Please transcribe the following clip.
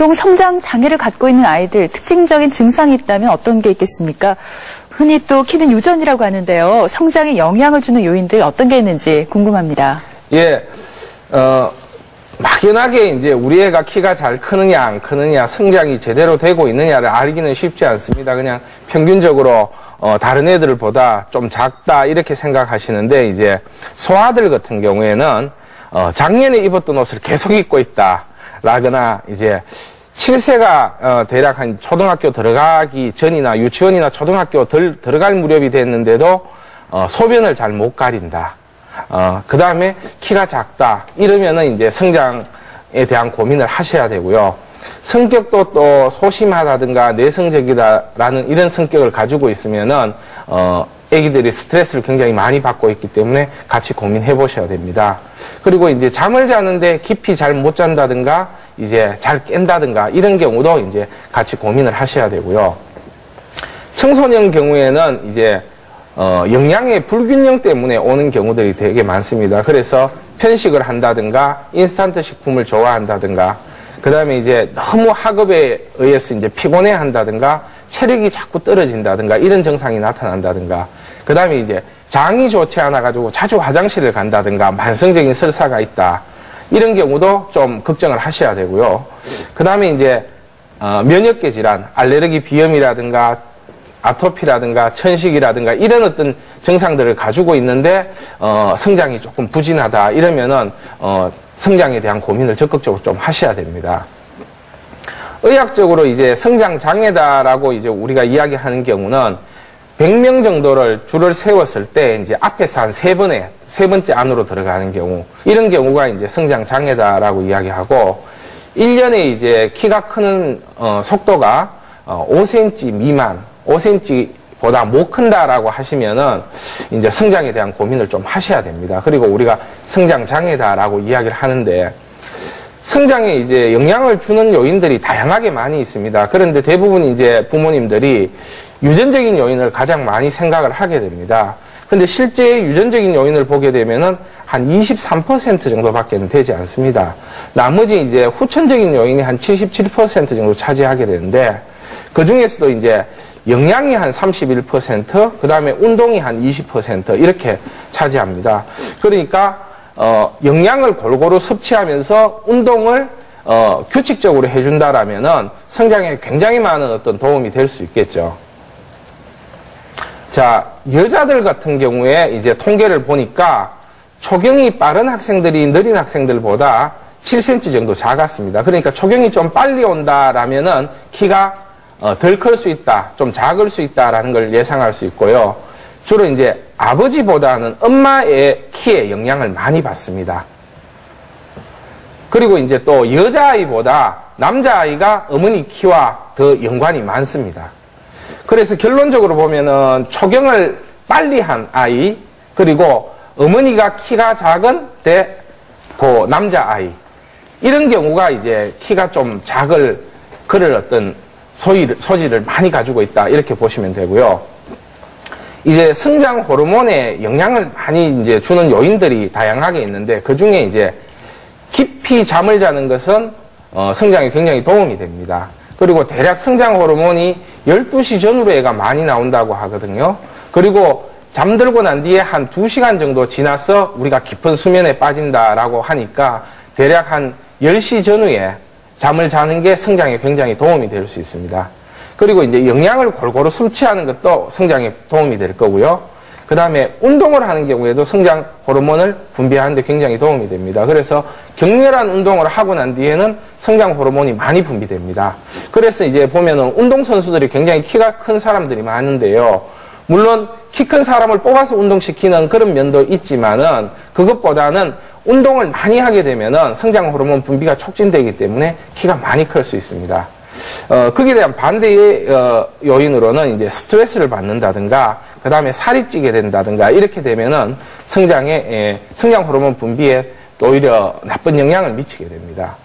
보통 성장 장애를 갖고 있는 아이들 특징적인 증상이 있다면 어떤 게 있겠습니까? 흔히 또 키는 유전이라고 하는데요. 성장에 영향을 주는 요인들 어떤 게 있는지 궁금합니다. 예, 막연하게 이제 우리 애가 키가 잘 크느냐 안 크느냐, 성장이 제대로 되고 있느냐를 알기는 쉽지 않습니다. 그냥 평균적으로 다른 애들보다 좀 작다 이렇게 생각하시는데, 이제 소아들 같은 경우에는 작년에 입었던 옷을 계속 입고 있다 라거나, 이제 7세가 대략 한 초등학교 들어가기 전이나 유치원이나 초등학교 들어갈 무렵이 됐는데도 소변을 잘 못 가린다. 그 다음에 키가 작다 이러면은 이제 성장에 대한 고민을 하셔야 되고요. 성격도 또 소심하다든가 내성적이다라는 이런 성격을 가지고 있으면은 애기들이 스트레스를 굉장히 많이 받고 있기 때문에 같이 고민해 보셔야 됩니다. 그리고 이제 잠을 자는데 깊이 잘 못 잔다든가 이제 잘 깬다든가 이런 경우도 이제 같이 고민을 하셔야 되고요. 청소년 경우에는 이제 영양의 불균형 때문에 오는 경우들이 되게 많습니다. 그래서 편식을 한다든가 인스턴트 식품을 좋아한다든가, 그 다음에 이제 너무 학업에 의해서 이제 피곤해 한다든가 체력이 자꾸 떨어진다든가 이런 증상이 나타난다든가, 그 다음에 이제 장이 좋지 않아 가지고 자주 화장실을 간다든가 만성적인 설사가 있다 이런 경우도 좀 걱정을 하셔야 되고요. 그 다음에 이제 면역계 질환, 알레르기 비염이라든가 아토피라든가 천식이라든가 이런 어떤 증상들을 가지고 있는데 성장이 조금 부진하다 이러면은 성장에 대한 고민을 적극적으로 좀 하셔야 됩니다. 의학적으로 이제 성장 장애다라고 이제 우리가 이야기하는 경우는 100명 정도를 줄을 세웠을 때 이제 앞에서 한 세 번째 안으로 들어가는 경우, 이런 경우가 이제 성장 장애다라고 이야기하고, 1년에 이제 키가 크는 속도가 5cm 미만, 5cm보다 못 큰다라고 하시면은 이제 성장에 대한 고민을 좀 하셔야 됩니다. 그리고 우리가 성장 장애다라고 이야기를 하는데, 성장에 이제 영향을 주는 요인들이 다양하게 많이 있습니다. 그런데 대부분 이제 부모님들이 유전적인 요인을 가장 많이 생각을 하게 됩니다. 근데 실제 유전적인 요인을 보게 되면은 한 23% 정도밖에 되지 않습니다. 나머지 이제 후천적인 요인이 한 77% 정도 차지하게 되는데, 그 중에서도 이제 영양이 한 31%, 그 다음에 운동이 한 20% 이렇게 차지합니다. 그러니까 영양을 골고루 섭취하면서 운동을 규칙적으로 해준다라면은 성장에 굉장히 많은 어떤 도움이 될 수 있겠죠. 자, 여자들 같은 경우에 이제 통계를 보니까 초경이 빠른 학생들이 느린 학생들보다 7cm 정도 작았습니다. 그러니까 초경이 좀 빨리 온다라면은 키가 덜 클 수 있다, 좀 작을 수 있다라는 걸 예상할 수 있고요. 주로 이제 아버지보다는 엄마의 키에 영향을 많이 받습니다. 그리고 이제 또 여자아이보다 남자아이가 어머니 키와 더 연관이 많습니다. 그래서 결론적으로 보면은 초경을 빨리 한 아이, 그리고 어머니가 키가 작은 그 남자아이, 이런 경우가 이제 키가 좀 작을 그럴 어떤 소질을 많이 가지고 있다 이렇게 보시면 되고요. 이제 성장 호르몬에 영향을 많이 이제 주는 요인들이 다양하게 있는데, 그 중에 이제 깊이 잠을 자는 것은 성장에 굉장히 도움이 됩니다. 그리고 대략 성장 호르몬이 12시 전후로 애가 많이 나온다고 하거든요. 그리고 잠들고 난 뒤에 한 2시간 정도 지나서 우리가 깊은 수면에 빠진다라고 하니까 대략 한 10시 전후에 잠을 자는 게 성장에 굉장히 도움이 될 수 있습니다. 그리고 이제 영양을 골고루 섭취하는 것도 성장에 도움이 될 거고요. 그 다음에 운동을 하는 경우에도 성장 호르몬을 분비하는 데 굉장히 도움이 됩니다. 그래서 격렬한 운동을 하고 난 뒤에는 성장 호르몬이 많이 분비됩니다. 그래서 이제 보면은 운동선수들이 굉장히 키가 큰 사람들이 많은데요. 물론 키 큰 사람을 뽑아서 운동시키는 그런 면도 있지만은 그것보다는 운동을 많이 하게 되면은 성장 호르몬 분비가 촉진되기 때문에 키가 많이 클 수 있습니다. 거기에 대한 반대의 요인으로는 이제 스트레스를 받는다든가, 그 다음에 살이 찌게 된다든가 이렇게 되면은 성장 호르몬 분비에 오히려 나쁜 영향을 미치게 됩니다.